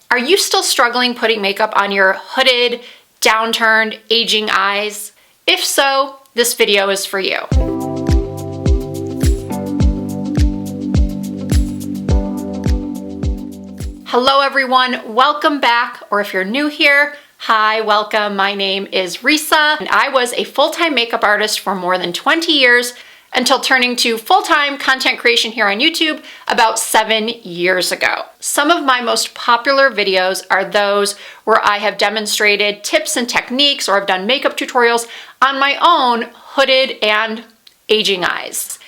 Are you still struggling putting makeup on your hooded, downturned, aging eyes? If so, this video is for you. Hello everyone, welcome back, or if you're new here, hi, welcome. My name is Risa, and I was a full-time makeup artist for more than 20 years until turning to full-time content creation here on YouTube about 7 years ago. Some of my most popular videos are those where I have demonstrated tips and techniques, or I've done makeup tutorials on my own hooded and aging eyes.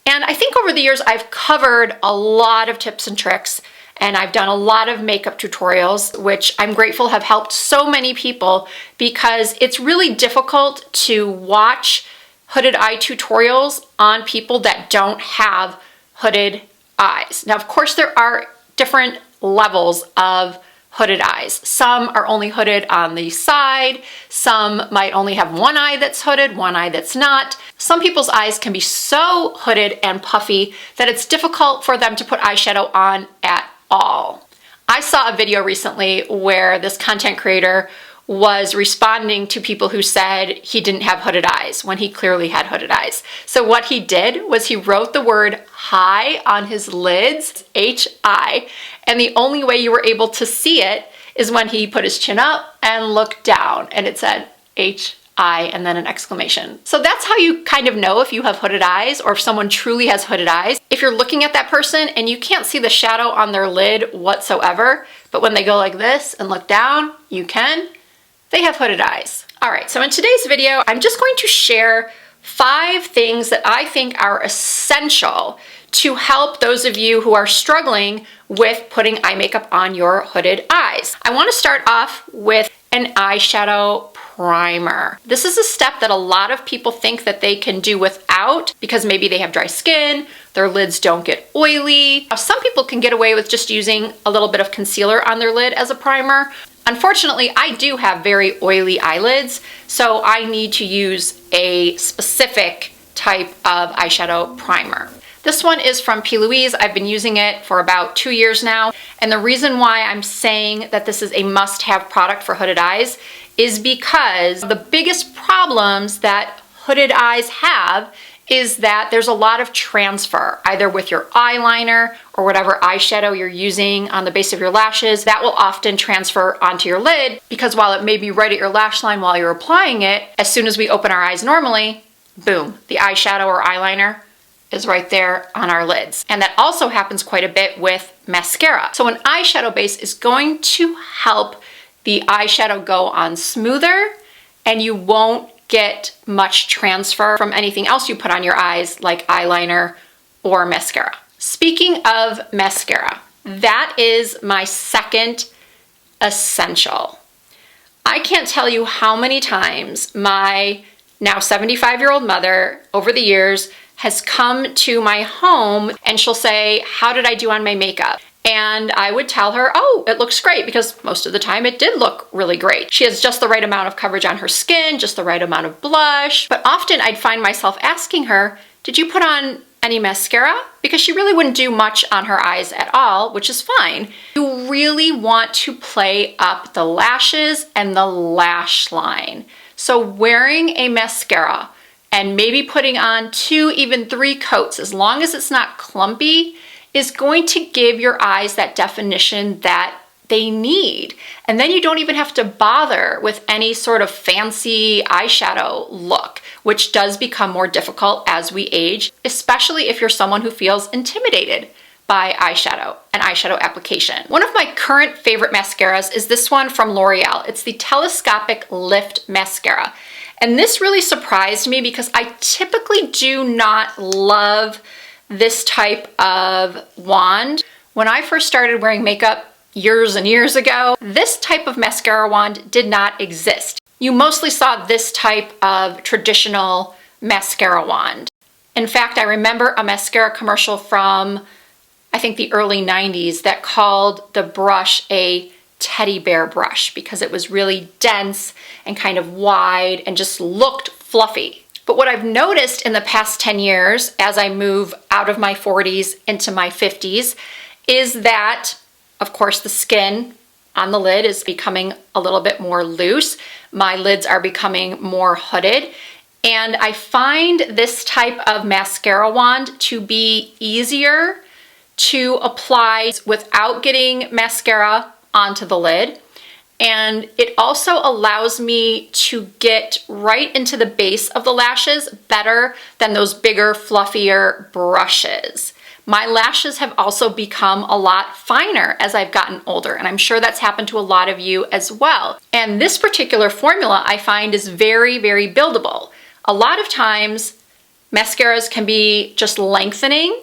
And I think over the years I've covered a lot of tips and tricks, and I've done a lot of makeup tutorials, which I'm grateful have helped so many people, because it's really difficult to watch hooded eye tutorials on people that don't have hooded eyes. Now, of course, there are different levels of hooded eyes. Some are only hooded on the side. Some might only have one eye that's hooded, one eye that's not. Some people's eyes can be so hooded and puffy that it's difficult for them to put eyeshadow on at all. I saw a video recently where this content creator was responding to people who said he didn't have hooded eyes when he clearly had hooded eyes. So what he did was he wrote the word hi on his lids, H-I, and the only way you were able to see it is when he put his chin up and looked down, and it said H-I and then an exclamation. So that's how you kind of know if you have hooded eyes or if someone truly has hooded eyes. If you're looking at that person and you can't see the shadow on their lid whatsoever, but when they go like this and look down, you can. They have hooded eyes. All right, so in today's video, I'm just going to share 5 things that I think are essential to help those of you who are struggling with putting eye makeup on your hooded eyes. I want to start off with an eyeshadow primer. This is a step that a lot of people think that they can do without because maybe they have dry skin, their lids don't get oily. Some people can get away with just using a little bit of concealer on their lid as a primer. Unfortunately, I do have very oily eyelids, so I need to use a specific type of eyeshadow primer. This one is from P. Louise. I've been using it for about 2 years now, and the reason why I'm saying that this is a must-have product for hooded eyes is because the biggest problems that hooded eyes have is that there's a lot of transfer, either with your eyeliner or whatever eyeshadow you're using on the base of your lashes. That will often transfer onto your lid, because while it may be right at your lash line while you're applying it, as soon as we open our eyes normally, boom, the eyeshadow or eyeliner is right there on our lids. And that also happens quite a bit with mascara. So an eyeshadow base is going to help the eyeshadow go on smoother, and you won't get much transfer from anything else you put on your eyes like eyeliner or mascara. Speaking of mascara, that is my second essential. I can't tell you how many times my now 75-year-old mother over the years has come to my home and she'll say, "How did I do on my makeup?" And I would tell her, "Oh, it looks great," because most of the time it did look really great. She has just the right amount of coverage on her skin, just the right amount of blush. But often I'd find myself asking her, "Did you put on any mascara?" Because she really wouldn't do much on her eyes at all, which is fine. You really want to play up the lashes and the lash line. So wearing a mascara and maybe putting on 2, even 3 coats, as long as it's not clumpy, is going to give your eyes that definition that they need. And then you don't even have to bother with any sort of fancy eyeshadow look, which does become more difficult as we age, especially if you're someone who feels intimidated by eyeshadow and eyeshadow application. One of my current favorite mascaras is this one from L'Oreal. It's the Telescopic Lift Mascara. And this really surprised me because I typically do not love this type of wand. When I first started wearing makeup years and years ago, this type of mascara wand did not exist. You mostly saw this type of traditional mascara wand. In fact, I remember a mascara commercial from, I think, the early 90s that called the brush a teddy bear brush because it was really dense and kind of wide and just looked fluffy. But what I've noticed in the past 10 years as I move out of my 40s into my 50s is that, of course, the skin on the lid is becoming a little bit more loose. My lids are becoming more hooded. And I find this type of mascara wand to be easier to apply without getting mascara onto the lid. And it also allows me to get right into the base of the lashes better than those bigger, fluffier brushes. My lashes have also become a lot finer as I've gotten older, and I'm sure that's happened to a lot of you as well. And this particular formula I find is very, very buildable. A lot of times, mascaras can be just lengthening,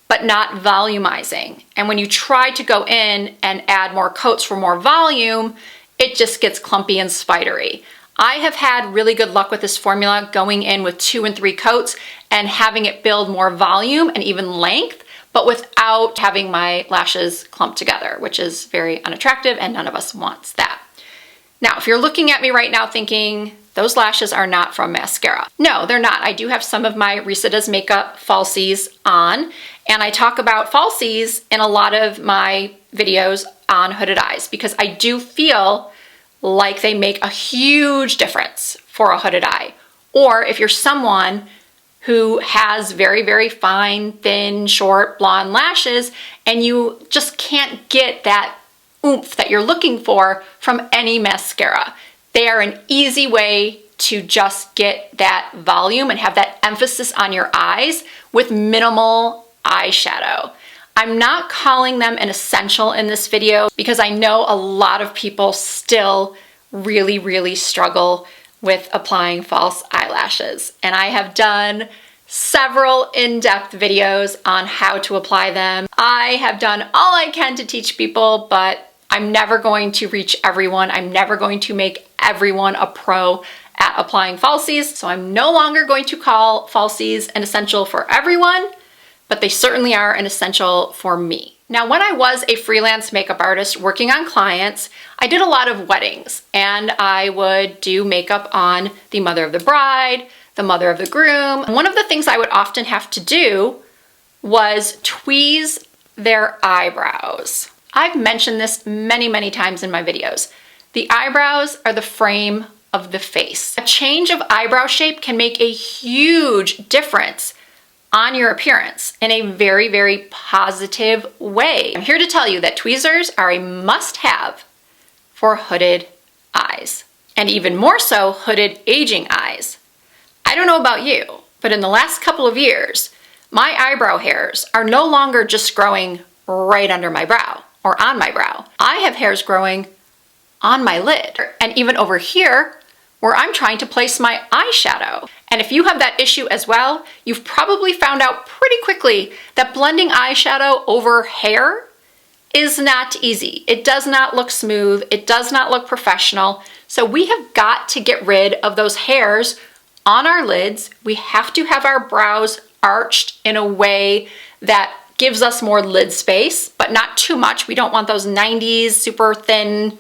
but not volumizing. And when you try to go in and add more coats for more volume, it just gets clumpy and spidery. I have had really good luck with this formula going in with 2 and 3 coats and having it build more volume and even length, but without having my lashes clump together, which is very unattractive and none of us wants that. Now, if you're looking at me right now thinking, those lashes are not from mascara. No, they're not. I do have some of my Risa Does Makeup falsies on, and I talk about falsies in a lot of my videos on hooded eyes because I do feel like they make a huge difference for a hooded eye. Or if you're someone who has very, very fine, thin, short, blonde lashes and you just can't get that oomph that you're looking for from any mascara. They are an easy way to just get that volume and have that emphasis on your eyes with minimal eyeshadow. I'm not calling them an essential in this video because I know a lot of people still really, really struggle with applying false eyelashes. And I have done several in-depth videos on how to apply them. I have done all I can to teach people, but I'm never going to reach everyone. I'm never going to make everyone a pro at applying falsies. So I'm no longer going to call falsies an essential for everyone, but they certainly are an essential for me. Now, when I was a freelance makeup artist working on clients, I did a lot of weddings and I would do makeup on the mother of the bride, the mother of the groom. One of the things I would often have to do was tweeze their eyebrows. I've mentioned this many, many times in my videos. The eyebrows are the frame of the face. A change of eyebrow shape can make a huge difference on your appearance in a very, very positive way. I'm here to tell you that tweezers are a must-have for hooded eyes, and even more so, hooded aging eyes. I don't know about you, but in the last couple of years, my eyebrow hairs are no longer just growing right under my brow or on my brow. I have hairs growing on my lid and even over here where I'm trying to place my eyeshadow. And if you have that issue as well, you've probably found out pretty quickly that blending eyeshadow over hair is not easy. It does not look smooth. It does not look professional. So we have got to get rid of those hairs on our lids. We have to have our brows arched in a way that gives us more lid space, but not too much. We don't want those 90s super thin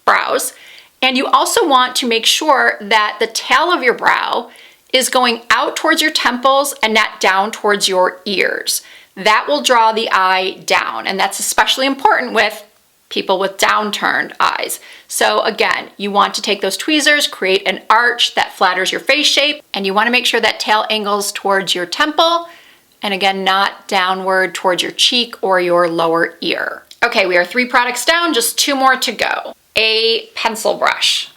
brows. And you also want to make sure that the tail of your brow is going out towards your temples and not down towards your ears. That will draw the eye down, and that's especially important with people with downturned eyes. So again, you want to take those tweezers, create an arch that flatters your face shape, and you want to make sure that tail angles towards your temple, and again, not downward towards your cheek or your lower ear. Okay, we are 3 products down, just 2 more to go. A pencil brush.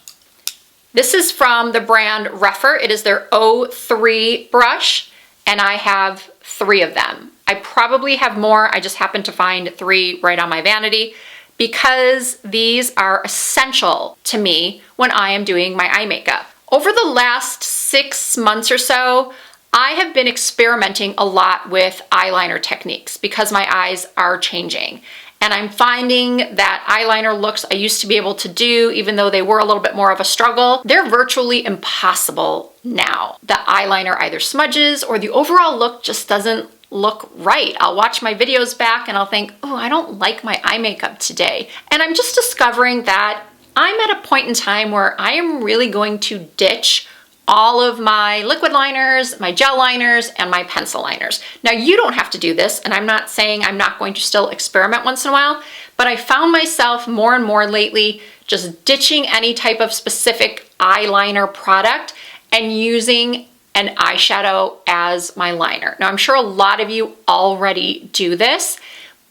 This is from the brand Reffer. It is their 03 brush, and I have 3 of them. I probably have more. I just happened to find 3 right on my vanity because these are essential to me when I am doing my eye makeup. Over the last 6 months or so, I have been experimenting a lot with eyeliner techniques because my eyes are changing. And I'm finding that eyeliner looks I used to be able to do, even though they were a little bit more of a struggle, they're virtually impossible now. The eyeliner either smudges or the overall look just doesn't look right. I'll watch my videos back and I'll think, oh, I don't like my eye makeup today. And I'm just discovering that I'm at a point in time where I am really going to ditch all of my liquid liners, my gel liners, and my pencil liners. Now you don't have to do this, and I'm not saying I'm not going to still experiment once in a while, but I found myself more and more lately just ditching any type of specific eyeliner product and using an eyeshadow as my liner. Now I'm sure a lot of you already do this,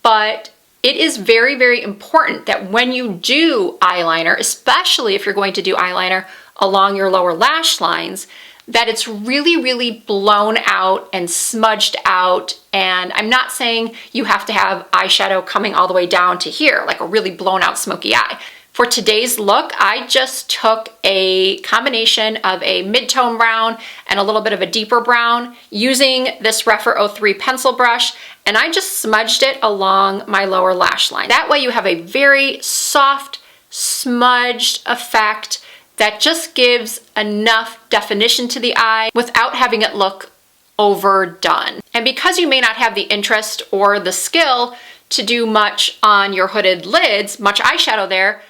but it is very, very important that when you do eyeliner, especially if you're going to do eyeliner along your lower lash lines, that it's really, really blown out and smudged out. And I'm not saying you have to have eyeshadow coming all the way down to here, like a really blown out smoky eye. For today's look, I just took a combination of a mid-tone brown and a little bit of a deeper brown using this Rephr 03 pencil brush, and I just smudged it along my lower lash line. That way you have a very soft, smudged effect that just gives enough definition to the eye without having it look overdone. And because you may not have the interest or the skill to do much on your hooded lids, much eyeshadow there,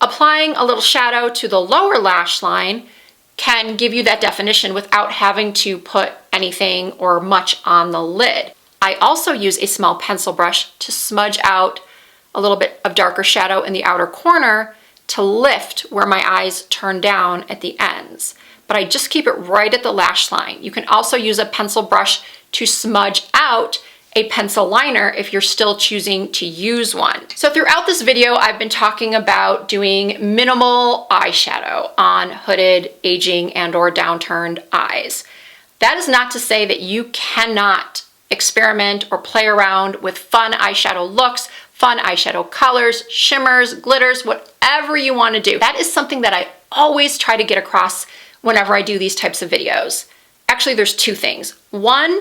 applying a little shadow to the lower lash line can give you that definition without having to put anything or much on the lid. I also use a small pencil brush to smudge out a little bit of darker shadow in the outer corner to lift where my eyes turn down at the ends. But I just keep it right at the lash line. You can also use a pencil brush to smudge out a pencil liner if you're still choosing to use one. So throughout this video, I've been talking about doing minimal eyeshadow on hooded, aging, and/or downturned eyes. That is not to say that you cannot experiment or play around with fun eyeshadow looks, fun eyeshadow colors, shimmers, glitters, whatever you want to do. That is something that I always try to get across whenever I do these types of videos. Actually, there's two things. One,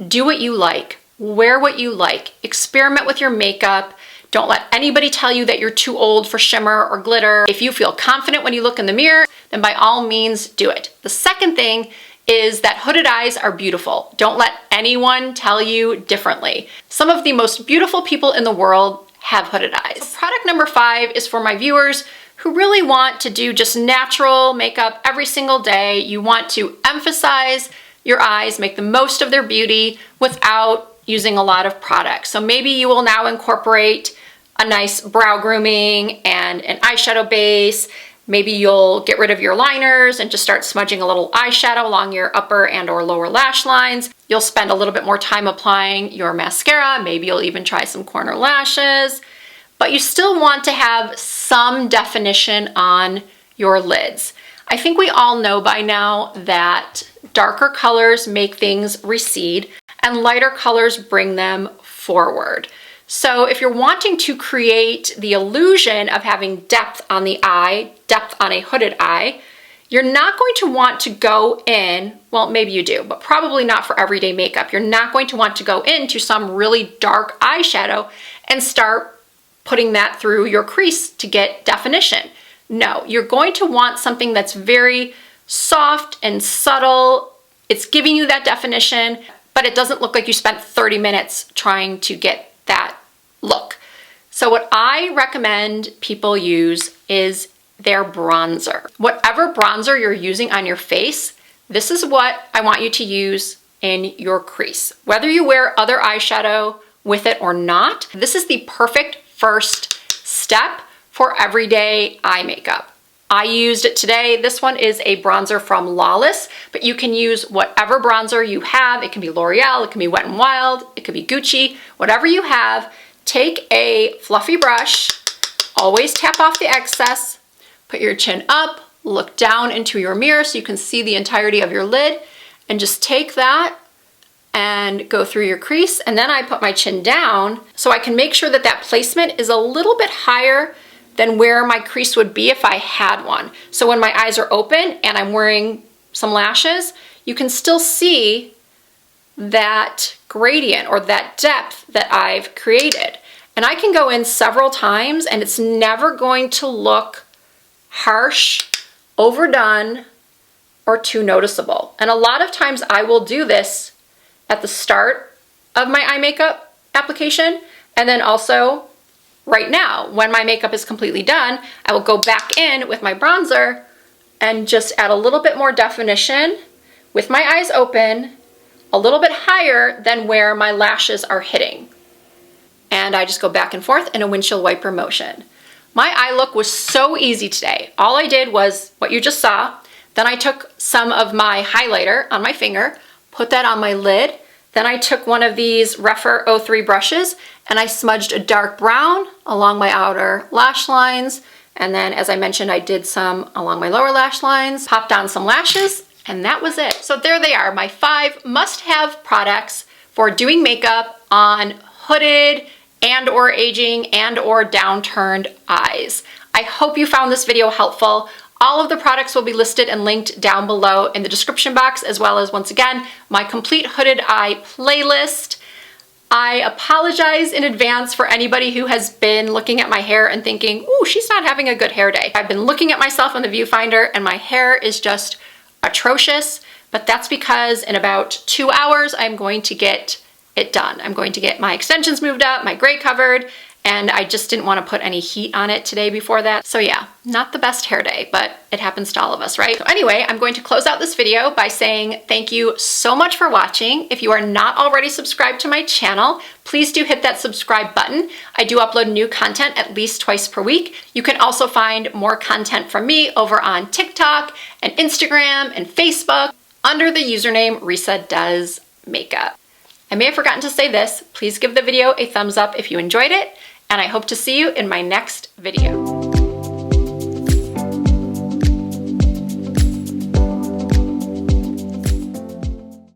do what you like. Wear what you like. Experiment with your makeup. Don't let anybody tell you that you're too old for shimmer or glitter. If you feel confident when you look in the mirror, then by all means do it. The second thing is that hooded eyes are beautiful. Don't let anyone tell you differently. Some of the most beautiful people in the world have hooded eyes. So product number 5 is for my viewers who really want to do just natural makeup every single day. You want to emphasize your eyes, make the most of their beauty without using a lot of products. So maybe you will now incorporate a nice brow grooming and an eyeshadow base. Maybe you'll get rid of your liners and just start smudging a little eyeshadow along your upper and/or lower lash lines. You'll spend a little bit more time applying your mascara. Maybe you'll even try some corner lashes, but you still want to have some definition on your lids. I think we all know by now that darker colors make things recede and lighter colors bring them forward. So if you're wanting to create the illusion of having depth on the eye, depth on a hooded eye, you're not going to want to go in, well, maybe you do, but probably not for everyday makeup. You're not going to want to go into some really dark eyeshadow and start putting that through your crease to get definition. No, you're going to want something that's very soft and subtle. It's giving you that definition, but it doesn't look like you spent 30 minutes trying to get that look. So what I recommend people use is their bronzer. Whatever bronzer you're using on your face, this is what I want you to use in your crease. Whether you wear other eyeshadow with it or not, this is the perfect first step for everyday eye makeup. I used it today. This one is a bronzer from Lawless, but you can use whatever bronzer you have. It can be L'Oreal, it can be Wet n Wild, it could be Gucci, whatever you have. Take a fluffy brush, always tap off the excess, put your chin up, look down into your mirror so you can see the entirety of your lid, and just take that and go through your crease. And then I put my chin down so I can make sure that that placement is a little bit higher than where my crease would be if I had one. So when my eyes are open and I'm wearing some lashes, you can still see that gradient or that depth that I've created. And I can go in several times and it's never going to look harsh, overdone, or too noticeable. And a lot of times I will do this at the start of my eye makeup application, and then also right now, when my makeup is completely done, I will go back in with my bronzer and just add a little bit more definition with my eyes open, a little bit higher than where my lashes are hitting. And I just go back and forth in a windshield wiper motion. My eye look was so easy today. All I did was what you just saw. Then I took some of my highlighter on my finger, put that on my lid. Then I took one of these Rephr 03 brushes and I smudged a dark brown along my outer lash lines. And then, as I mentioned, I did some along my lower lash lines, popped on some lashes, and that was it. So there they are, my 5 must-have products for doing makeup on hooded and or aging and or downturned eyes. I hope you found this video helpful. All of the products will be listed and linked down below in the description box, as well as, once again, my complete hooded eye playlist. I apologize in advance for anybody who has been looking at my hair and thinking, ooh, she's not having a good hair day. I've been looking at myself in the viewfinder and my hair is just atrocious, but that's because in about 2 hours, I'm going to get it done. I'm going to get my extensions moved up, my gray covered, and I just didn't want to put any heat on it today before that. So yeah, not the best hair day, but it happens to all of us, right? So anyway, I'm going to close out this video by saying thank you so much for watching. If you are not already subscribed to my channel, please do hit that subscribe button. I do upload new content at least twice per week. You can also find more content from me over on TikTok and Instagram and Facebook under the username Risa Does Makeup. I may have forgotten to say this. Please give the video a thumbs up if you enjoyed it, and I hope to see you in my next video.